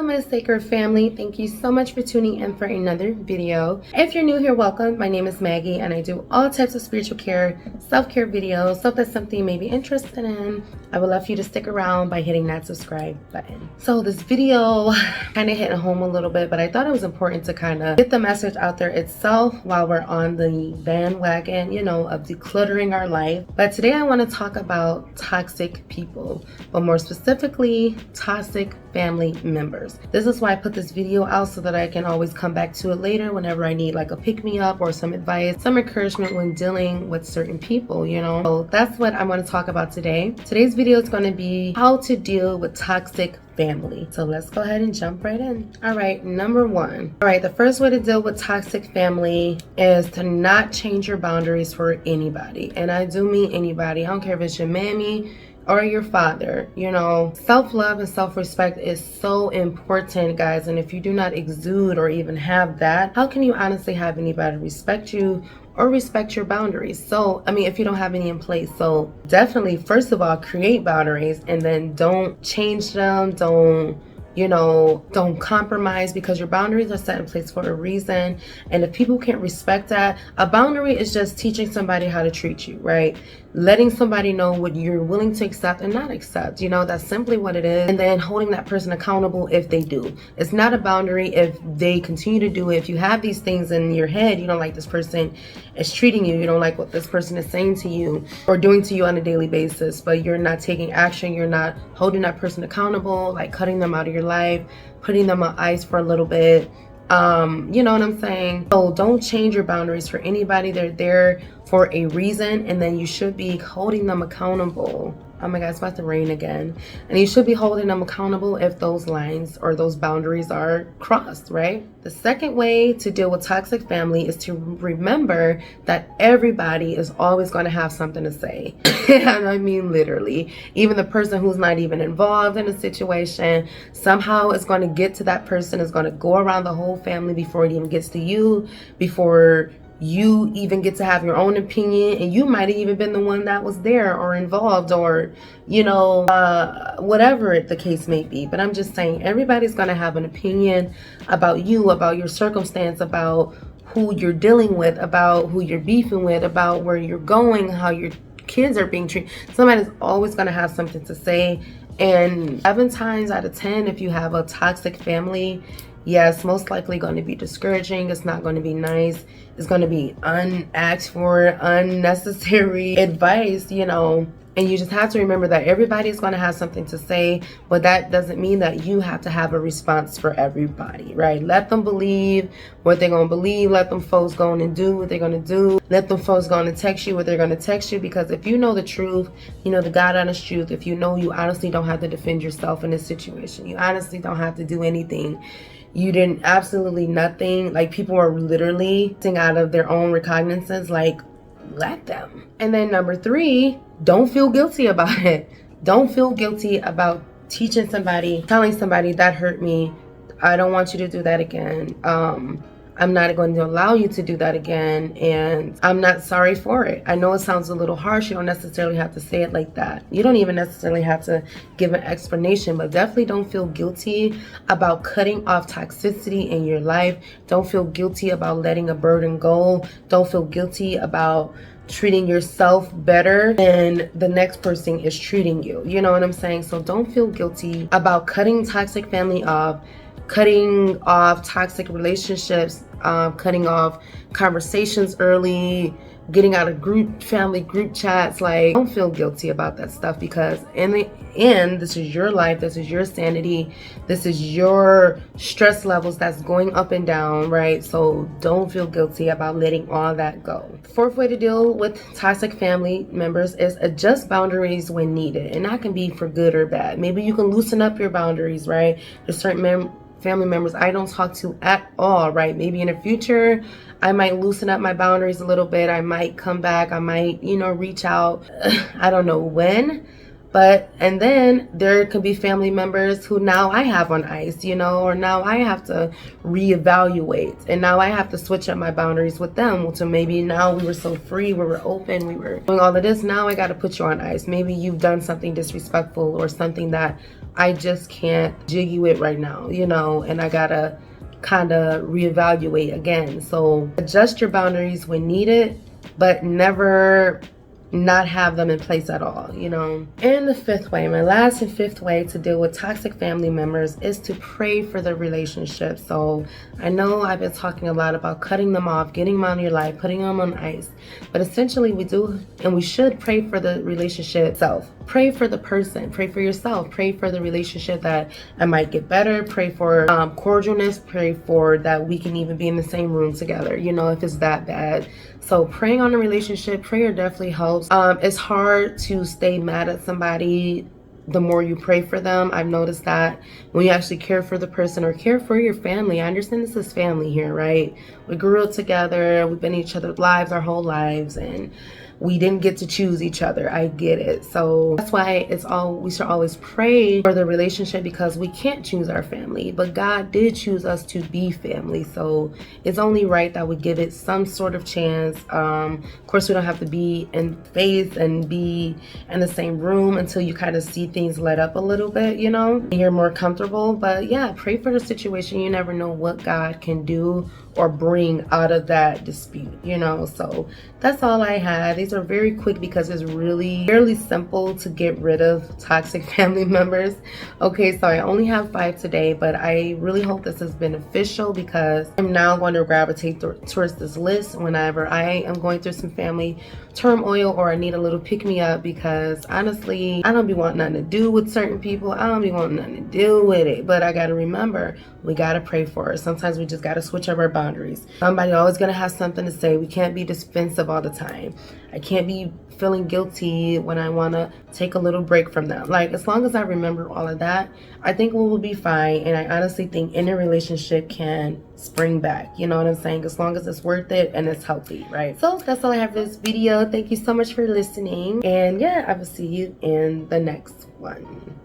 my sacred family. Thank you so much for tuning in for another video. If you're new here, welcome. My name is Maggie and I do all types of spiritual care, self-care videos. So if that's something you may be interested in, I would love for you to stick around by hitting that subscribe button. So this video kind of hitting home a little bit, but I thought it was important to kind of get the message out there itself while we're on the bandwagon, you know, of decluttering our life. But today I want to talk about toxic people, but more specifically, toxic family members. This is why I put this video out, so that I can always come back to it later whenever I need like a pick-me-up or some advice, some encouragement when dealing with certain people, you know. So that's what I'm going to talk about today. Today's video is going to be how to deal with toxic family. So let's go ahead and jump right in. All right, number one. All right, the first way to deal with toxic family is to not change your boundaries for anybody. And I do mean anybody. I don't care if it's your mammy or your father. You know, self-love and self-respect is so important, guys. And if you do not exude or even have that, how can you honestly have anybody respect you or respect your boundaries? So, I mean, if you don't have any in place. So definitely, first of all, create boundaries and then don't change them. Don't compromise, because your boundaries are set in place for a reason. And if people can't respect that, a boundary is just teaching somebody how to treat you, right? Letting somebody know what you're willing to accept and not accept. You know, that's simply what it is. And then holding that person accountable if they do. It's not a boundary if they continue to do it. If you have these things in your head, you don't like this person is treating you, you don't like what this person is saying to you or doing to you on a daily basis, but you're not taking action, you're not holding that person accountable, like cutting them out of your life, putting them on ice for a little bit. You know what I'm saying? So don't change your boundaries for anybody. They're there for a reason, and then you should be holding them accountable. Oh my God, it's about to rain again. And you should be holding them accountable if those lines or those boundaries are crossed, right? The second way to deal with toxic family is to remember that everybody is always going to have something to say. And I mean literally, even the person who's not even involved in a situation, somehow it's going to get to that person, is going to go around the whole family before it even gets to you, before you even get to have your own opinion, and you might have even been the one that was there or involved, or you know, whatever the case may be. But I'm just saying, everybody's going to have an opinion about you, about your circumstance, about who you're dealing with, about who you're beefing with, about where you're going, how your kids are being treated. Somebody's always going to have something to say. And 7 times out of 10, if you have a toxic family, yes, most likely going to be discouraging. It's not going to be nice. It's going to be unasked for, unnecessary advice, you know. And you just have to remember that everybody's going to have something to say, but that doesn't mean that you have to have a response for everybody, right? Let them believe what they're going to believe. Let them folks go on and do what they're going to do. Let them folks go on and text you what they're going to text you, because if you know the truth, you know the God honest truth, if you know you honestly don't have to defend yourself in this situation, you honestly don't have to do anything. You didn't absolutely nothing. Like, people are literally acting out of their own recognizance. Like, let them. And then number 3, don't feel guilty about it. Don't feel guilty about teaching somebody, telling somebody that hurt me. I don't want you to do that again. I'm not going to allow you to do that again, and I'm not sorry for it. I know it sounds a little harsh. You don't necessarily have to say it like that. You don't even necessarily have to give an explanation, but definitely don't feel guilty about cutting off toxicity in your life. Don't feel guilty about letting a burden go. Don't feel guilty about treating yourself better than the next person is treating you. You know what I'm saying? So don't feel guilty about cutting toxic family off, cutting off toxic relationships, cutting off conversations early, getting out of family group chats. Like, don't feel guilty about that stuff, because in the end, this is your life, this is your sanity, this is your stress levels that's going up and down, right? So don't feel guilty about letting all that go. The 4th way to deal with toxic family members is adjust boundaries when needed, and that can be for good or bad. Maybe you can loosen up your boundaries, right? There's certain family members I don't talk to at all, right? Maybe in the future I might loosen up my boundaries a little bit. I might come back. I might, you know, reach out. I don't know when. And then there could be family members who now I have on ice, you know, or now I have to reevaluate, and now I have to switch up my boundaries with them. So maybe now we were so free, we were open, we were doing all of this. Now I got to put you on ice. Maybe you've done something disrespectful or something that I just can't jig you it right now, you know, and I gotta kind of reevaluate again. So adjust your boundaries when needed, but never not have them in place at all, you know. And the fifth way, my last and fifth way to deal with toxic family members is to pray for the relationship. So I know I've been talking a lot about cutting them off, getting them out of your life, putting them on ice, but essentially we do and we should pray for the relationship itself. Pray for the person, pray for yourself, pray for the relationship that I might get better, pray for cordialness, pray for that we can even be in the same room together, you know, if it's that bad. So praying on a relationship, prayer definitely helps. It's hard to stay mad at somebody the more you pray for them. I've noticed that when you actually care for the person or care for your family. I understand this is family here, right? We grew up together, we've been in each other's lives our whole lives, and we didn't get to choose each other. I get it. So that's why we should always pray for the relationship, because we can't choose our family, but God did choose us to be family. So it's only right that we give it some sort of chance. Of course, we don't have to be in faith and be in the same room until you kind of see things let up a little bit, you know, and you're more comfortable. But yeah, pray for the situation. You never know what God can do or bring out of that dispute, you know. So that's all I had. These are very quick because it's really fairly simple to get rid of toxic family members. Okay, so I only have 5 today, but I really hope this is beneficial, because I'm now going to gravitate towards this list whenever I am going through some family turmoil or I need a little pick-me-up, because honestly, I don't be wanting nothing to do with certain people. I don't be wanting nothing to do with it, but I gotta remember, we gotta pray for it. Sometimes we just gotta switch up our boundaries. Somebody always gonna have something to say. We can't be defensive all the time. I can't be feeling guilty when I want to take a little break from them. Like, as long as I remember all of that, I think we will be fine. And I honestly think any relationship can spring back, you know what I'm saying, as long as it's worth it and it's healthy, right? So that's all I have for this video. Thank you so much for listening, and yeah, I will see you in the next one.